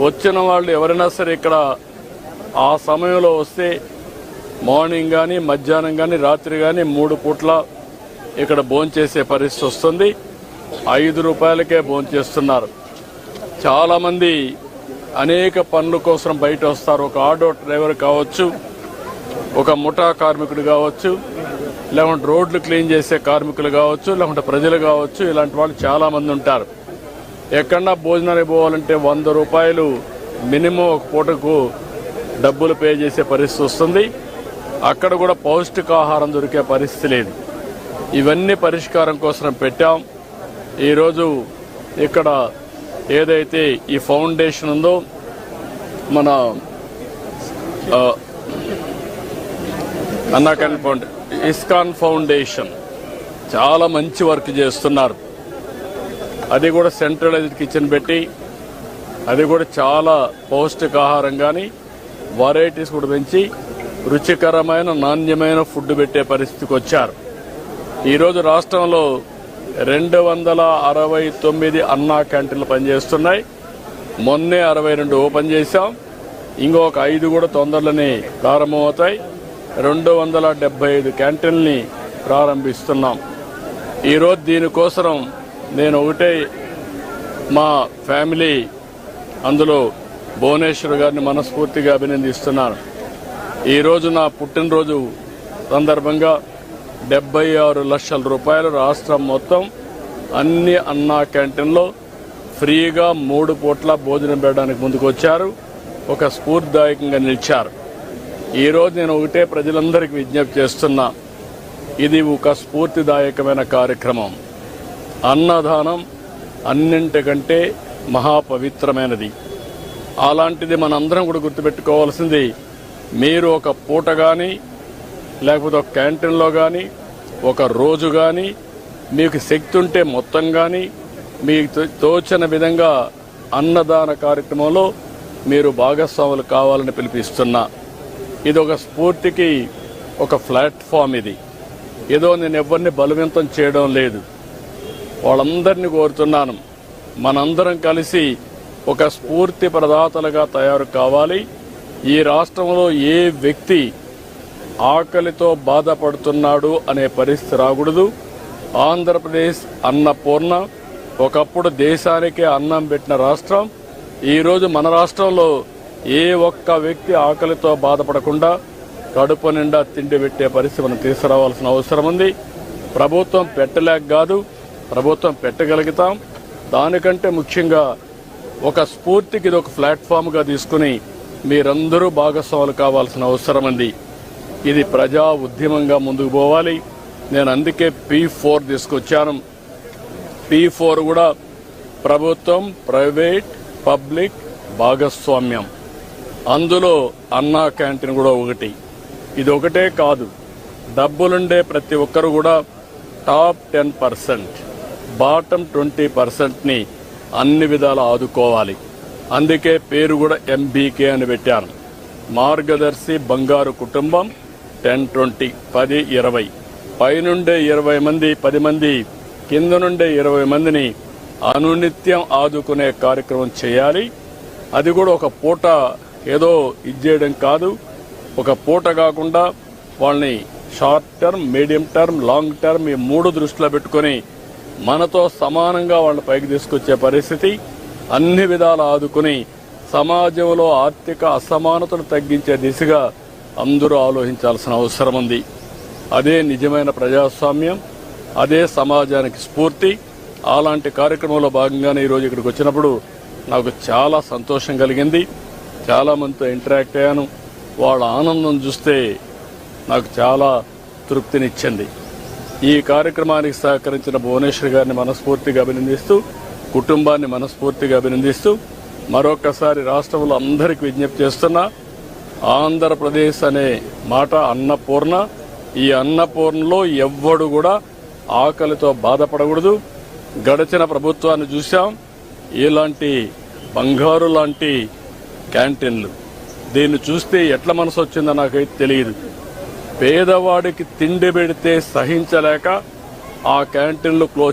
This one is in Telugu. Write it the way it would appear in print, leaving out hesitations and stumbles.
వచ్చిన వాళ్ళు ఎవరైనా సరే ఇక్కడ ఆ సమయంలో వస్తే మార్నింగ్ కానీ మధ్యాహ్నం కానీ రాత్రి కానీ 3 పూట్ల ఇక్కడ భోంచేసే పరిస్థితి వస్తుంది. 5 రూపాయలకే భోంచేస్తున్నారు. చాలామంది అనేక పనుల కోసం బయట వస్తారు. ఒక ఆటో డ్రైవర్ కావచ్చు, ఒక ముఠా కార్మికుడు కావచ్చు, లేకుంటే రోడ్లు క్లీన్ చేసే కార్మికులు కావచ్చు, లేకుంటే ప్రజలు కావచ్చు, ఇలాంటి వాళ్ళు చాలామంది ఉంటారు. ఎక్కడన్నా భోజనానికి పోవాలంటే 100 రూపాయలు మినిమం ఒక పూటకు డబ్బులు పే చేసే పరిస్థితి వస్తుంది. అక్కడ కూడా పౌష్టికాహారం దొరికే పరిస్థితి లేదు. ఇవన్నీ పరిష్కారం కోసం పెట్టాం. ఈరోజు ఇక్కడ ఏదైతే ఈ ఫౌండేషన్ ఉందో మన ఇస్కాన్ ఫౌండేషన్ చాలా మంచి వర్క్ చేస్తున్నారు. అది కూడా సెంట్రలైజ్డ్ కిచెన్ పెట్టి అది కూడా చాలా పౌష్టికాహారం కానీ వెరైటీస్ కూడా పెంచి రుచికరమైన నాణ్యమైన ఫుడ్ పెట్టే పరిస్థితికి వచ్చారు. ఈరోజు రాష్ట్రంలో 269 అన్నా క్యాంటీన్లు పనిచేస్తున్నాయి. మొన్నే 62 ఓపెన్ చేశాం. ఇంకొక 5 కూడా తొందరలోనే ప్రారంభమవుతాయి. 275 క్యాంటీన్లని ప్రారంభిస్తున్నాం. ఈరోజు దీనికోసం నేను ఒకటే మా ఫ్యామిలీ అందులో భువనేశ్వర్ గారిని మనస్ఫూర్తిగా అభినందిస్తున్నాను. ఈరోజు నా పుట్టినరోజు సందర్భంగా 76 లక్షల రూపాయలు రాష్ట్రం మొత్తం అన్ని అన్నా క్యాంటీన్లో ఫ్రీగా 3 పూట్ల భోజనం పెట్టడానికి ముందుకు వచ్చారు. ఒక స్ఫూర్తిదాయకంగా నిలిచారు. ఈరోజు నేను ఒకటే ప్రజలందరికీ విజ్ఞప్తి చేస్తున్నా, ఇది ఒక స్ఫూర్తిదాయకమైన కార్యక్రమం. అన్నదానం అన్నింటికంటే మహాపవిత్రమైనది. అలాంటిది మనందరం కూడా గుర్తుపెట్టుకోవాల్సింది, మీరు ఒక పూట కానీ లేకపోతే ఒక క్యాంటీన్లో కానీ ఒక రోజు కానీ మీకు శక్తి ఉంటే మొత్తం కానీ మీకు తోచిన విధంగా అన్నదాన కార్యక్రమంలో మీరు భాగస్వాములు కావాలని పిలిపిస్తున్నా. ఇది ఒక స్ఫూర్తికి ఒక ప్లాట్ఫామ్. ఇది ఏదో నేను ఎవరిని బలవంతం చేయడం లేదు. వాళ్ళందరినీ కోరుతున్నాను, మనందరం కలిసి ఒక స్ఫూర్తి ప్రదాతలుగా తయారు కావాలి. ఈ రాష్ట్రంలో ఏ వ్యక్తి ఆకలితో బాధపడుతున్నాడు అనే పరిస్థితి రాకూడదు. ఆంధ్రప్రదేశ్ అన్నపూర్ణ, ఒకప్పుడు దేశానికే అన్నం పెట్టిన రాష్ట్రం. ఈరోజు మన రాష్ట్రంలో ఏ ఒక్క వ్యక్తి ఆకలితో బాధపడకుండా కడుపు నిండా తిండి పెట్టే పరిస్థితి మనం తీసుకురావాల్సిన అవసరం ఉంది. ప్రభుత్వం పెట్టలేక కాదు, ప్రభుత్వం పెట్టగలుగుతాం. దానికంటే ముఖ్యంగా ఒక స్ఫూర్తికి ఇది ఒక ప్లాట్ఫామ్గా తీసుకుని మీరందరూ భాగస్వాములు కావాల్సిన అవసరం ఉంది. ఇది ప్రజా ఉద్యమంగా ముందుకు పోవాలి. నేను అందుకే P4 తీసుకొచ్చాను. P4 కూడా ప్రభుత్వం, ప్రైవేట్, పబ్లిక్ భాగస్వామ్యం. అందులో అన్నా క్యాంటీన్ కూడా ఒకటి. ఇది ఒకటే కాదు, డబ్బులుండే ప్రతి ఒక్కరు కూడా టాప్ 10%, బాటమ్ 20%ని అన్ని విధాలు ఆదుకోవాలి. అందుకే పేరు కూడా MBK అని పెట్టాను. మార్గదర్శి బంగారు కుటుంబం 10-20, 10-20, పైనుండే 20 మంది, 10 మంది, కింద నుండే 20 మందిని అనునిత్యం ఆదుకునే కార్యక్రమం చేయాలి. అది కూడా ఒక పూట ఏదో ఇచ్చేయడం కాదు. ఒక పూట కాకుండా వాళ్ళని short term, medium term, long term ఈ 3 దృష్టిలో పెట్టుకుని మనతో సమానంగా వాళ్ళ పైకి తీసుకొచ్చే పరిస్థితి, అన్ని విధాలు ఆదుకుని సమాజంలో ఆర్థిక అసమానతను తగ్గించే దిశగా అందరూ ఆలోచించాల్సిన అవసరం ఉంది. అదే నిజమైన ప్రజాస్వామ్యం, అదే సమాజానికి స్ఫూర్తి. అలాంటి కార్యక్రమంలో భాగంగానే ఈరోజు ఇక్కడికి వచ్చినప్పుడు నాకు చాలా సంతోషం కలిగింది. చాలామందితో ఇంటరాక్ట్ అయ్యాను. వాళ్ళ ఆనందం చూస్తే నాకు చాలా తృప్తినిచ్చింది. ఈ కార్యక్రమానికి సహకరించిన భువనేశ్వర్ గారిని మనస్ఫూర్తిగా అభినందిస్తూ, కుటుంబాన్ని మనస్ఫూర్తిగా అభినందిస్తూ మరొకసారి రాష్ట్రంలో అందరికీ విజ్ఞప్తి చేస్తున్నా, ఆంధ్రప్రదేశ్ అనే మాట అన్నపూర్ణ. ఈ అన్నపూర్ణలో ఎవ్వడు కూడా ఆకలితో బాధపడకూడదు. గడిచిన ప్రభుత్వాన్ని చూశాం, ఇలాంటి బంగారు లాంటి క్యాంటీన్లు. దీన్ని చూస్తే ఎట్లా మనసు వచ్చిందో నాకైతే తెలియదు. పేదవాడికి తిండి పెడితే సహించలేక ఆ క్యాంటీన్లు క్లోజ్